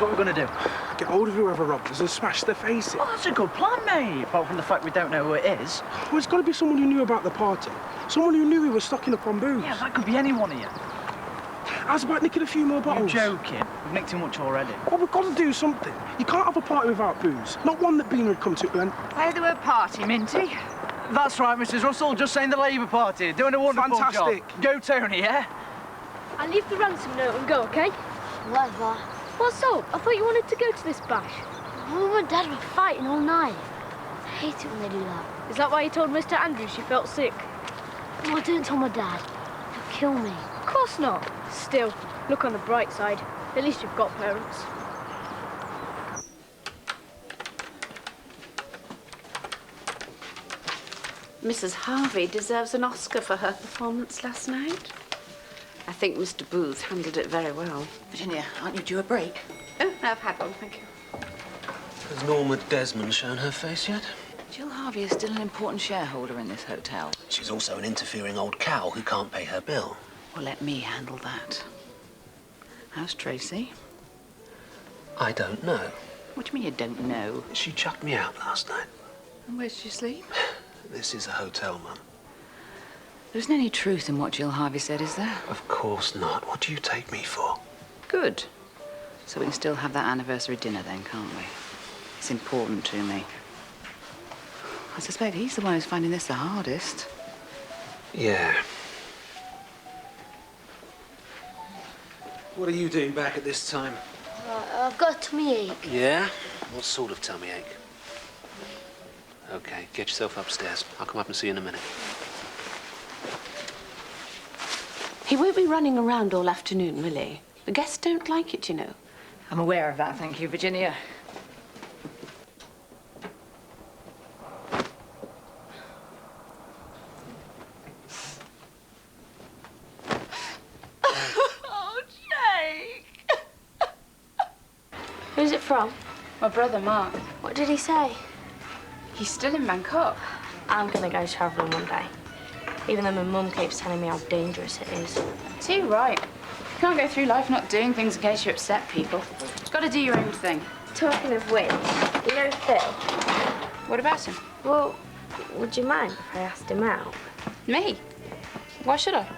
what we're going to do? Get hold of whoever robbed us and smash their faces. Oh, that's a good plan, mate. Apart from the fact we don't know who it is. Well, it's got to be someone who knew about the party. Someone who knew we were stocking up on booze. Yeah, that could be anyone here. How's about nicking a few more bottles? You're joking. We've nicked too much already. Well, we've got to do something. You can't have a party without booze. Not one that Bean would come to and... Play the word party, Minty. That's right, Mrs. Russell. Just saying the Labour Party. Doing a wonderful Fantastic. job. Go, Tony, yeah? I'll leave the ransom note and go, OK? Whatever. What's up? I thought you wanted to go to this bash. Mum and Dad were fighting all night. I hate it when they do that. Is that why you told Mr. Andrews you felt sick? No, I didn't tell my dad. He'll kill me. Of course not. Still, look on the bright side. At least you've got parents. Mrs. Harvey deserves an Oscar for her performance last night. I think Mr. Booth handled it very well. Virginia, aren't you due a break? Oh, I've had one, thank you. Has Norma Desmond shown her face yet? Jill Harvey is still an important shareholder in this hotel. She's also an interfering old cow who can't pay her bill. Well, let me handle that. How's Tracy? I don't know. What do you mean you don't know? She chucked me out last night. And where's she sleep? This is a hotel, Mum. There isn't any truth in what Jill Harvey said, is there? Of course not. What do you take me for? Good. So we can still have that anniversary dinner then, can't we? It's important to me. I suspect he's the one who's finding this the hardest. Yeah. What are you doing back at this time? I've got a tummy ache. Yeah? What sort of tummy ache? Okay, get yourself upstairs. I'll come up and see you in a minute. He won't be running around all afternoon, will he? The guests don't like it, you know. I'm aware of that, thank you, Virginia. Oh, Jake! Who's it from? My brother, Mark. What did he say? He's still in Bangkok. I'm gonna go travelling one day. Even though my mum keeps telling me how dangerous it is. Too right. You can't go through life not doing things in case you upset people. You've got to do your own thing. Talking of which, you know Phil? What about him? Well, would you mind if I asked him out? Me? Why should I? Do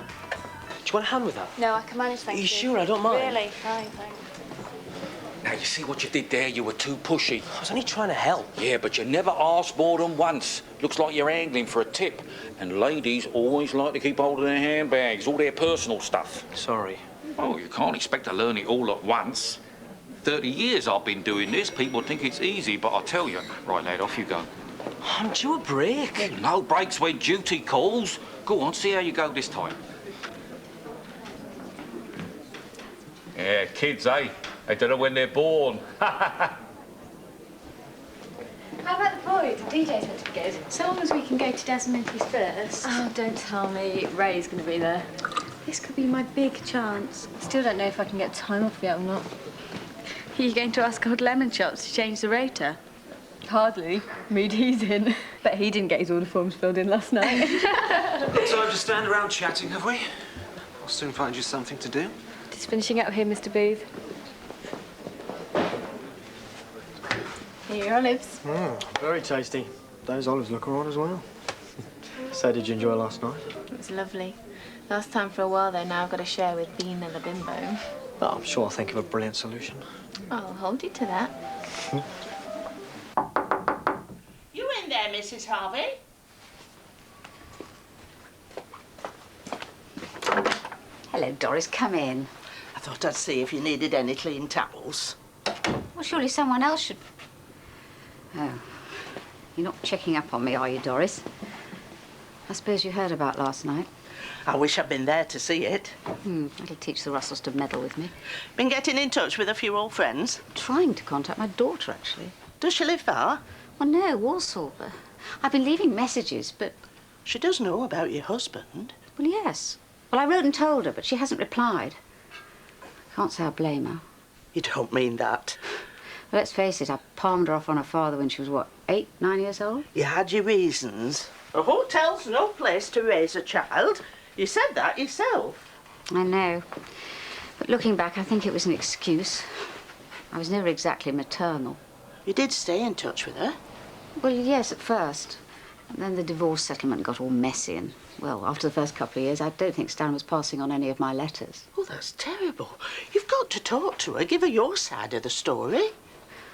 you want a hand with that? No, I can manage, thank Are you. you sure? I don't mind. Really? Fine, thanks. Now, you see what you did there? You were too pushy. I was only trying to help. Yeah, but you never asked more than once. Looks like you're angling for a tip. And ladies always like to keep hold of their handbags, all their personal stuff. Sorry. Oh, you can't expect to learn it all at once. 30 years I've been doing this. People think it's easy, but I tell you. Right, lad, off you go. I'm due a break. Well, no breaks when duty calls. Go on, see how you go this time. Yeah, kids, eh? They don't know when they're born. How about the boys? The DJ's meant to be good. So long as we can go to Desmond's first. Oh, don't tell me. Ray's gonna be there. This could be my big chance. Still don't know if I can get time off yet or not. Are you going to ask old Lemon Chops to change the rota? Hardly. Mood he's in. Bet he didn't get his order forms filled in last night. Got time to stand around chatting, have we? I'll soon find you something to do. Just finishing up here, Mr. Booth. Here your olives. Very tasty. Those olives look all right as well. So, did you enjoy last night? It was lovely. Last time for a while, though. Now I've got to share with Bean and the bimbo. Oh, I'm sure I'll think of a brilliant solution. I'll hold you to that. You in there, Mrs. Harvey? Hello, Doris, come in. I thought I'd see if you needed any clean towels. Well, surely someone else should... Oh. You're not checking up on me, are you, Doris? I suppose you heard about last night. I wish I'd been there to see it. That'll teach the Russells to meddle with me. Been getting in touch with a few old friends? Trying to contact my daughter, actually. Does she live far? Well, no, Walsall, but I've been leaving messages, but... She does know about your husband. Well, yes. Well, I wrote and told her, but she hasn't replied. Can't say I blame her. You don't mean that. Well, let's face it, I palmed her off on her father when she was, what, 8, 9 years old? You had your reasons. A hotel's no place to raise a child. You said that yourself. I know. But looking back, I think it was an excuse. I was never exactly maternal. You did stay in touch with her? Well, yes, at first. And then the divorce settlement got all messy and, well, after the first couple of years, I don't think Stan was passing on any of my letters. Oh, that's terrible. You've got to talk to her, give her your side of the story.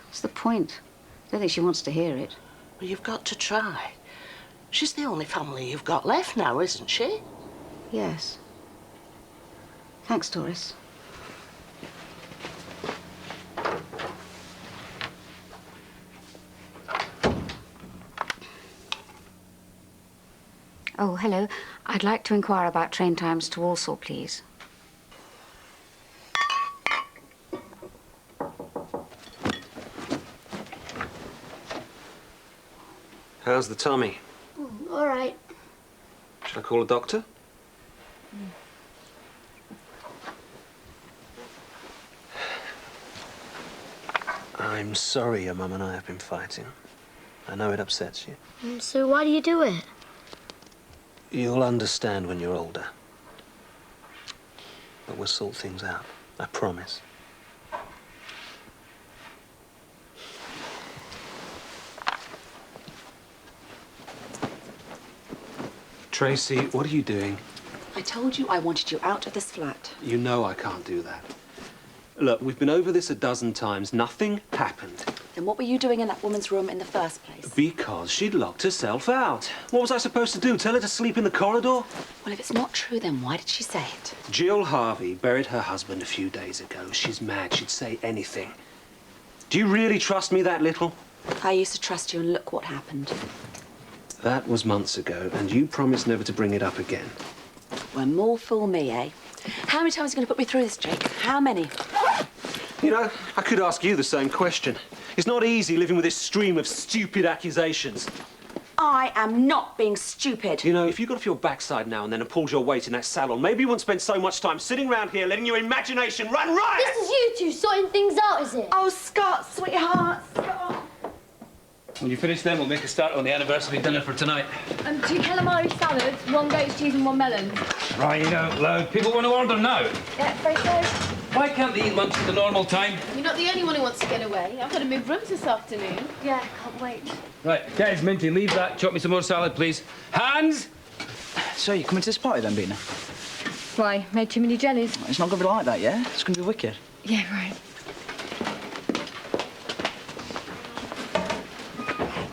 What's the point? I don't think she wants to hear it. Well, you've got to try. She's the only family you've got left now, isn't she? Yes. Thanks, Doris. Oh, hello. I'd like to inquire about train times to Walsall, please. How's the tummy? All right. Should I call a doctor? I'm sorry your mum and I have been fighting. I know it upsets you. So why do you do it? You'll understand when you're older. But we'll sort things out. I promise. Tracy, what are you doing? I told you I wanted you out of this flat. You know I can't do that. Look, we've been over this a dozen times. Nothing happened. Then what were you doing in that woman's room in the first place? Because she'd locked herself out. What was I supposed to do? Tell her to sleep in the corridor? Well, if it's not true, then why did she say it? Jill Harvey buried her husband a few days ago. She's mad. She'd say anything. Do you really trust me that little? I used to trust you, and look what happened. That was months ago, and you promised never to bring it up again. Well, more fool me, eh? How many times are you going to put me through this, Jake? How many? You know, I could ask you the same question. It's not easy living with this stream of stupid accusations. I am not being stupid. You know, if you got off your backside now and then and pulled your weight in that salon, maybe you wouldn't spend so much time sitting around here letting your imagination run riot! This is you two sorting things out, is it? Oh, Scott, sweetheart, Scott. When you finish then, we'll make a start on the anniversary dinner for tonight. 2 calamari salads, 1 goat's cheese and 1 melon. Crying out loud. People want to order now. Yeah, very so. Why can't they eat lunch at the normal time? You're not the only one who wants to get away. I've got to move rooms this afternoon. Yeah, can't wait. Right, guys, Minty, leave that. Chop me some more salad, please. Hands! So, you coming to this party then, Bina? Why? Made too many jellies? It's not going to be like that, yeah? It's going to be wicked. Yeah, right.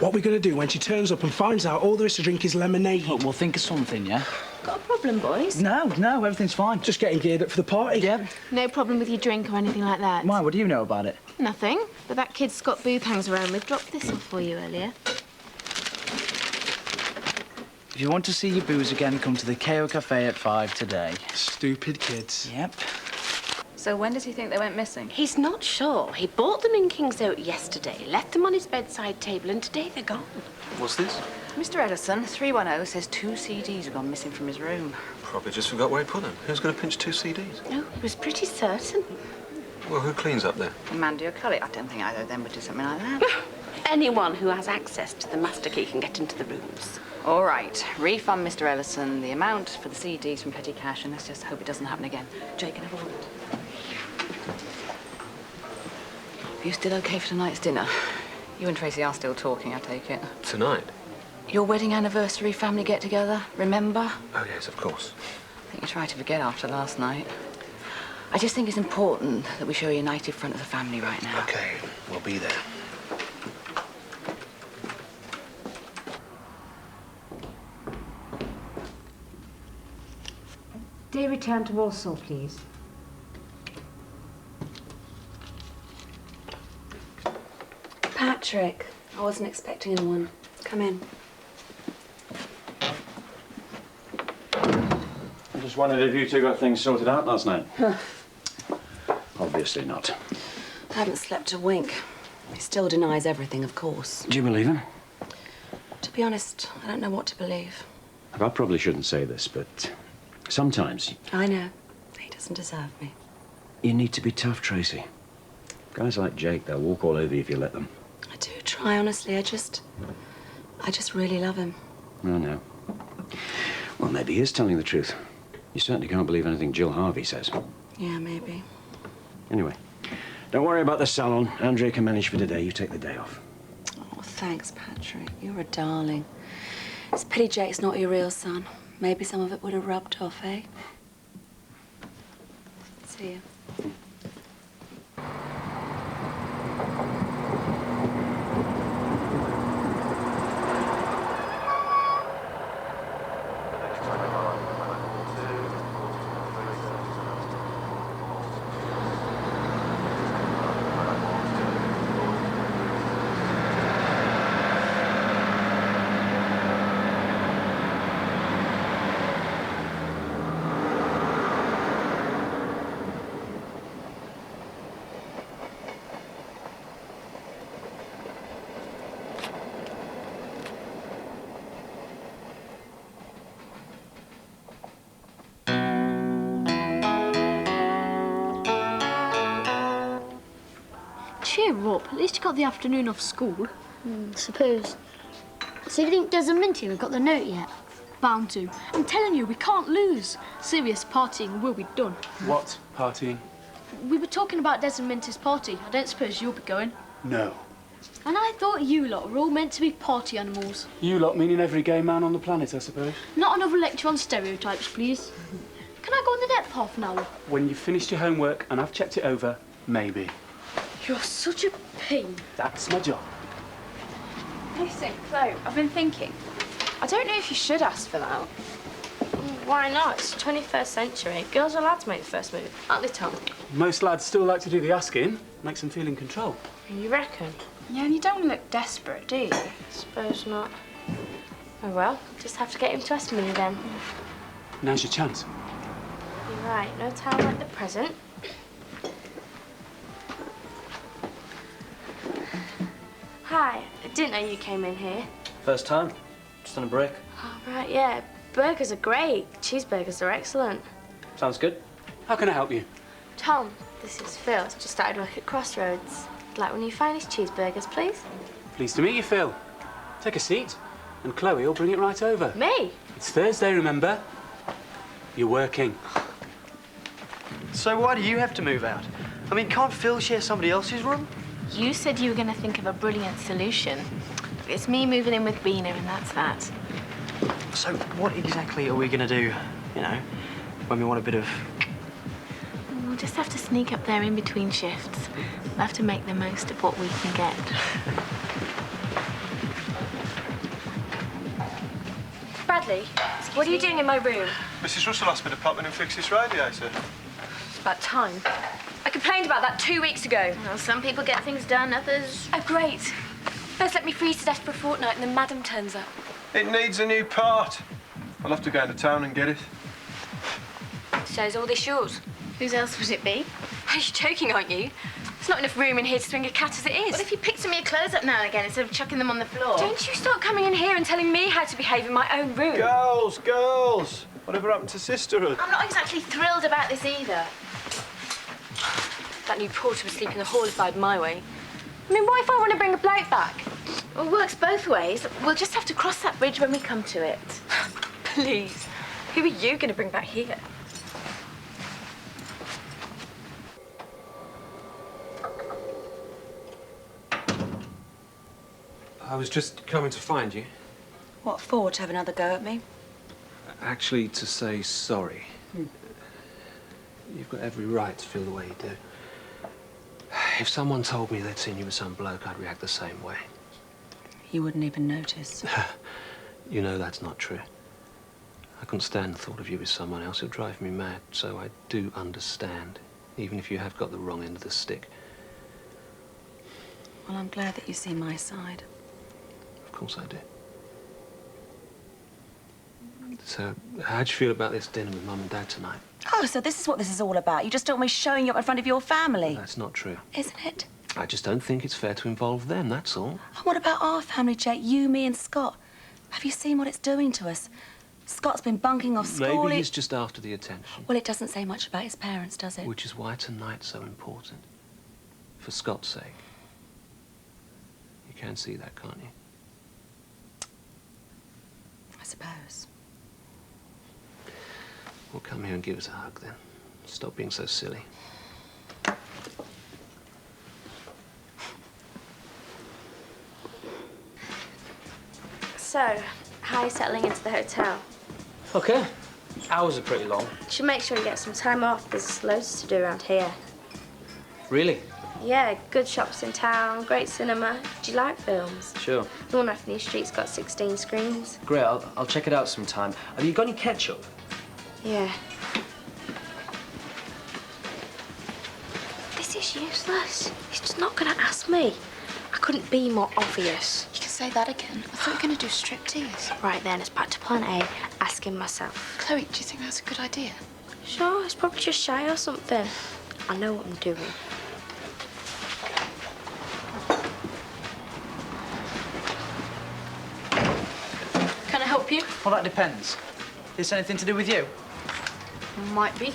What we're going to do when she turns up and finds out all there is to drink is lemonade? Look, we'll think of something, yeah? Got a problem, boys? No, everything's fine. Just getting geared up for the party. Yeah. No problem with your drink or anything like that? Why, what do you know about it? Nothing. But that kid Scott Booth hangs around with dropped this off for you earlier. If you want to see your booze again, come to the KO Cafe at 5 today. Stupid kids. Yep. So when does he think they went missing? He's not sure. He bought them in King's Oak yesterday, left them on his bedside table, and today they're gone. What's this? Mr. Edison, 310, says 2 CDs have gone missing from his room. Probably just forgot where he put them. Who's going to pinch 2 CDs? No, he was pretty certain. Well, who cleans up there? Mandy or Cully? I don't think either of them would do something like that. Anyone who has access to the master key can get into the rooms. All right, refund Mr. Ellison the amount for the CDs from petty cash, and let's just hope it doesn't happen again. Jake, can I have a word? Are you still okay for tonight's dinner? You and Tracy are still talking, I take it. Tonight? Your wedding anniversary family get-together, remember? Oh, yes, of course. I think you tried to forget after last night. I just think it's important that we show a united front of the family right now. Okay, we'll be there. Day return to Walsall, please. Patrick, I wasn't expecting anyone. Come in. I just wondered if you two got things sorted out last night. Obviously not. I haven't slept a wink. He still denies everything, of course. Do you believe him? To be honest, I don't know what to believe. I probably shouldn't say this, but sometimes I know. He doesn't deserve me. you need to be tough, Tracy. Guys like Jake, they'll walk all over you if you let them. I do try, honestly. I just really love him. I know. Well, maybe he is telling the truth. You certainly can't believe anything Jill Harvey says. Yeah, maybe. Anyway, Don't worry about the salon. Andre can manage for today. You take the day off. Oh, thanks, Patrick. You're a darling. It's a pity Jake's not your real son. Maybe some of it would have rubbed off, eh? See you. Cheer up. At least you got the afternoon off school. Suppose. So you think Des and Minty have got the note yet? Bound to. I'm telling you, we can't lose. Serious partying will be done. What partying? We were talking about Des and Minty's party. I don't suppose you'll be going. No. And I thought you lot were all meant to be party animals. You lot meaning every gay man on the planet, I suppose. Not another lecture on stereotypes, please. Can I go on the deck for half an hour? When you've finished your homework and I've checked it over, maybe. You're such a pain. That's my job. Listen, Chloe, I've been thinking. I don't know if you should ask for that. Why not? It's 21st century. Girls are allowed to make the first move. Aren't they, Tom? Most lads still like to do the asking. Makes them feel in control. You reckon? Yeah, and you don't look desperate, do you? Suppose not. Oh well, just have to get him to ask me then. Now's your chance. You're right, no time like the present. Hi, I didn't know you came in here. First time. Just on a break. Oh, right, yeah. Burgers are great. Cheeseburgers are excellent. Sounds good. How can I help you? Tom, this is Phil. He's just started work at Crossroads. I'd like one of your finest cheeseburgers, please. Pleased to meet you, Phil. Take a seat, and Chloe will bring it right over. Me? It's Thursday, remember? You're working. So why do you have to move out? I mean, can't Phil share somebody else's room? You said you were going to think of a brilliant solution. It's me moving in with Bina, and that's that. So what exactly are we going to do, you know, when we want a bit of... We'll just have to sneak up there in between shifts. We'll have to make the most of what we can get. Bradley, what are you doing in my room? Mrs. Russell asked me to pop in and fix this radiator. It's about time. I complained about that 2 weeks ago. Well, some people get things done, others... Oh, great. First let me freeze to death for a fortnight and then Madam turns up. It needs a new part. I'll have to go into town and get it. So is all this yours? Whose else would it be? Are you joking, aren't you? There's not enough room in here to swing a cat as it is. What if you picked some of your clothes up now and again instead of chucking them on the floor? Don't you start coming in here and telling me how to behave in my own room. Girls, girls! Whatever happened to sisterhood? I'm not exactly thrilled about this either. That new porter would sleep in the hall if I had my way. I mean, what if I want to bring a bloke back? Well, it works both ways. We'll just have to cross that bridge when we come to it. Please. Who are you going to bring back here? I was just coming to find you. What for? To have another go at me? Actually, to say sorry. You've got every right to feel the way you do. If someone told me they'd seen you with some bloke, I'd react the same way. You wouldn't even notice. You know that's not true. I couldn't stand the thought of you with someone else. It'll drive me mad. So I do understand, even if you have got the wrong end of the stick. Well, I'm glad that you see my side. Of course I do. So, how'd you feel about this dinner with Mum and Dad tonight? Oh, so this is what this is all about. You just don't want me showing you up in front of your family. That's not true. Isn't it? I just don't think it's fair to involve them, that's all. And what about our family, Jake? You, me and Scott. Have you seen what it's doing to us? Scott's been bunking off school. Maybe he's just after the attention. Well, it doesn't say much about his parents, does it? Which is why tonight's so important. For Scott's sake. You can see that, can't you? I suppose. Well, come here and give us a hug, then. Stop being so silly. So, how are you settling into the hotel? Okay. Hours are pretty long. You should make sure you get some time off. There's loads to do around here. Really? Yeah, good shops in town, great cinema. Do you like films? Sure. The one off New Street's got 16 screens. Great, I'll check it out sometime. Have you got any ketchup? Yeah. This is useless. He's just not going to ask me. I couldn't be more obvious. You can say that again. I thought you were going to do striptease. Right then, it's back to plan A, asking myself. Chloe, do you think that's a good idea? Sure, he's probably just shy or something. I know what I'm doing. Can I help you? Well, that depends. Is this anything to do with you? Might be.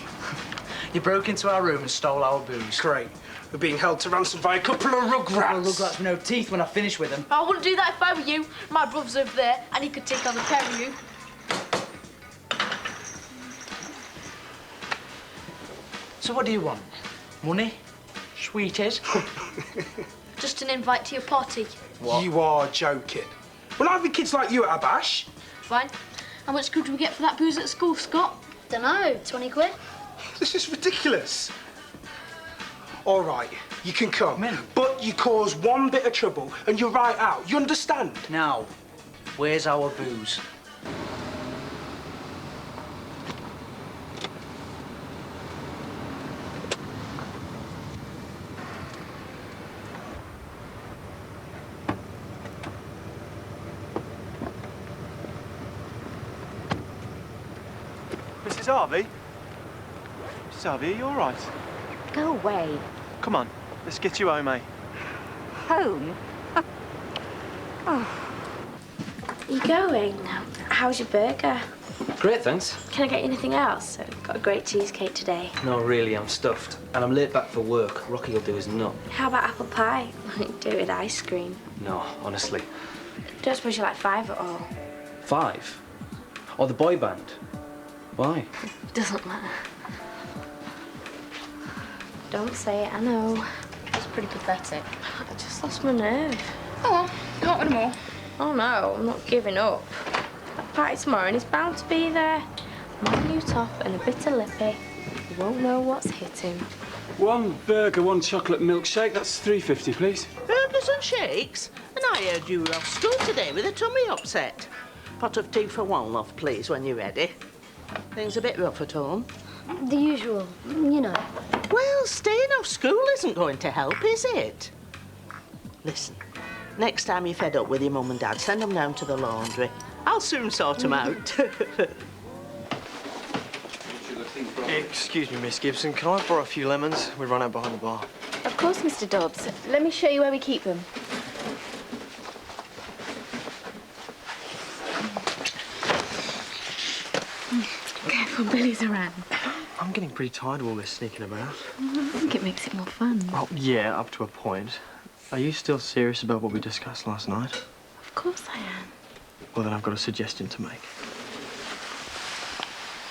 You broke into our room and stole our booze. Great. We're being held to ransom by a couple of rugrats. Well, rugrats with no teeth when I finish with them. I wouldn't do that if I were you. My brother's over there, and he could take on the pair of you. So what do you want? Money? Sweeties? Just an invite to your party. What? You are joking. We're not having kids like you at a bash. Fine. How much could we get for that booze at school, Scott? Dunno, 20 quid? This is ridiculous. All right, you can come, but you cause one bit of trouble and you're right out. You understand? Now, where's our booze? Mrs. Harvey? Mrs. Harvey, are you all right? Go away. Come on, let's get you home, eh? Home? Are you going? How's your burger? Great, thanks. Can I get you anything else? I've got a great cheesecake today. No, really, I'm stuffed. And I'm late back for work. Rocky will do his nut. How about apple pie? Do it with ice cream. No, honestly. Don't suppose you like 5 at all? 5? Or the boy band? Why? Doesn't matter. Don't say it, I know. It's pretty pathetic. I just lost my nerve. Oh well, can't win them all. Oh no, I'm not giving up. That party tomorrow and he's bound to be there. My new top and a bit of lippy. You won't know what's hit him. 1 burger, 1 chocolate milkshake. That's £3.50, please. Burgers and shakes? And I heard you were off school today with a tummy upset. Pot of tea for 1, love, please, when you're ready. Things a bit rough at home. The usual, you know. Well, staying off school isn't going to help, is it? Listen, next time you're fed up with your mum and dad, send them down to the laundry. I'll soon sort them out. Excuse me, Miss Gibson. Can I borrow a few lemons? We run out behind the bar. Of course, Mr. Dobbs. Let me show you where we keep them. Careful, Billy's around. I'm getting pretty tired of all this sneaking about. I think it makes it more fun. Well, yeah, up to a point. Are you still serious about what we discussed last night? Of course I am. Well, then I've got a suggestion to make.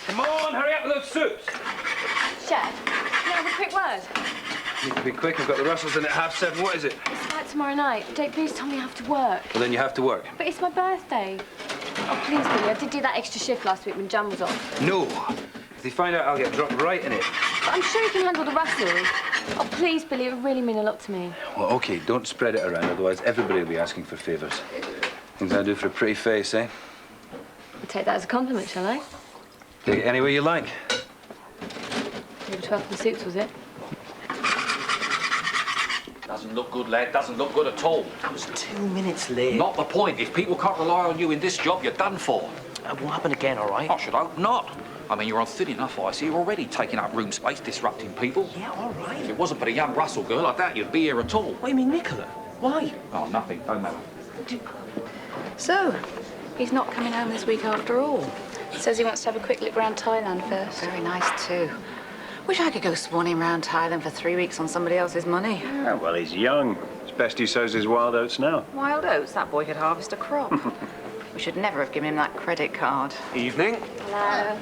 Come on, hurry up with those soups. Chef, can I have a quick word? Need to be quick. I've got the Russells in at 7:30. What is it? It's flight tomorrow night. Jake, please tell me I have to work. Well, then you have to work. But it's my birthday. Oh, please, Billy, I did do that extra shift last week when Jan was off. No. If they find out, I'll get dropped right in it. But I'm sure you can handle the Russells. Oh, please, Billy, it would really mean a lot to me. Well, OK, don't spread it around, otherwise everybody will be asking for favours. Things I do for a pretty face, eh? I'll take that as a compliment, shall I? Take it any way you like. Number 12 for the soups, was it? Doesn't look good, lad. Doesn't look good at all. I was 2 minutes late. Not the point. If people can't rely on you in this job, you're done for. It won't happen again, all right? I should hope not. I mean, you're on thin enough ice. You're already taking up room space, disrupting people. Yeah, all right. If it wasn't for the young Russell girl, I doubt you'd be here at all. What do you mean, Nicola? Why? Oh, nothing. Don't matter. So, he's not coming home this week after all. Says he wants to have a quick look round Thailand first. Very nice, too. Wish I could go swanning round Thailand for 3 weeks on somebody else's money. Yeah, well, he's young. It's best he sows his wild oats now. Wild oats? That boy could harvest a crop. We should never have given him that credit card. Evening. Hello.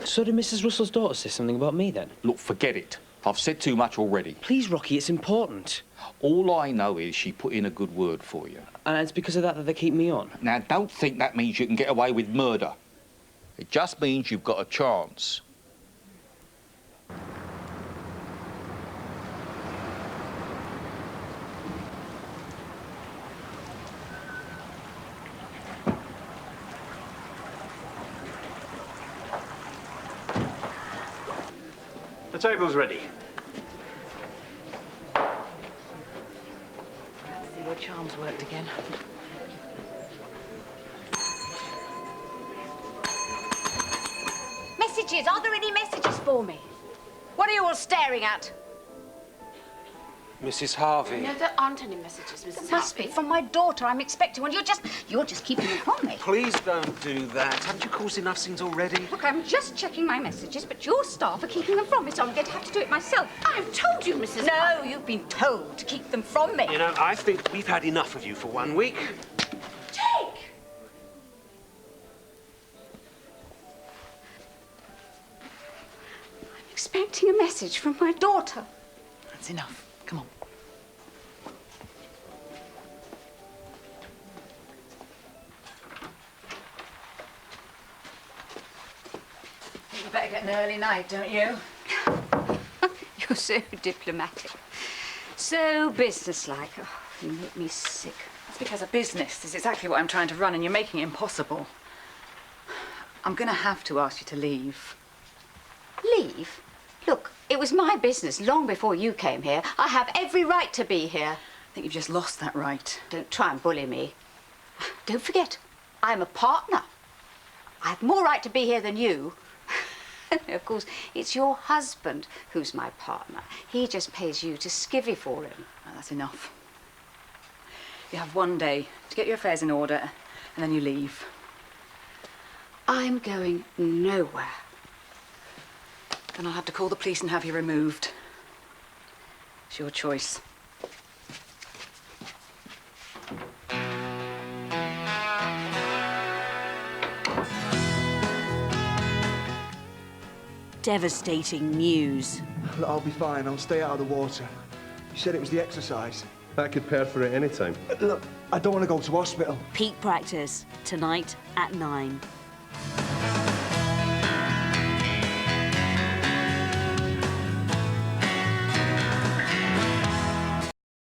So did Mrs. Russell's daughter say something about me, then? Look, forget it. I've said too much already. Please, Rocky, it's important. All I know is she put in a good word for you. And it's because of that that they keep me on. Now, don't think that means you can get away with murder. It just means you've got a chance. The table's ready. See your charms worked again. Messages? Are there any messages for me? What are you all staring at? Mrs. Harvey. No, there aren't any messages, Mrs. It must be from my daughter. I'm expecting one. You're just keeping them from me. Please don't do that. Haven't you caused enough scenes already? Look, I'm just checking my messages, but your staff are keeping them from me, so I'm going to have to do it myself. I've told you, Mrs. No, you've been told to keep them from me. You know, I think we've had enough of you for 1 week. Jake! I'm expecting a message from my daughter. That's enough. Come on. You better get an early night, don't you? You're so diplomatic. So businesslike. Oh, you make me sick. It's because of business. This is exactly what I'm trying to run, and you're making it impossible. I'm going to have to ask you to leave. Leave? Look, it was my business long before you came here. I have every right to be here. I think you've just lost that right. Don't try and bully me. Don't forget, I'm a partner. I have more right to be here than you. Of course, it's your husband who's my partner. He just pays you to skivvy for him. Oh, that's enough. You have 1 day to get your affairs in order, and then you leave. I'm going nowhere. Then I'll have to call the police and have you removed. It's your choice. Devastating news. Look, I'll be fine. I'll stay out of the water. You said it was the exercise. I could perforate any time. Look, I don't want to go to hospital. Peak practice, tonight at 9.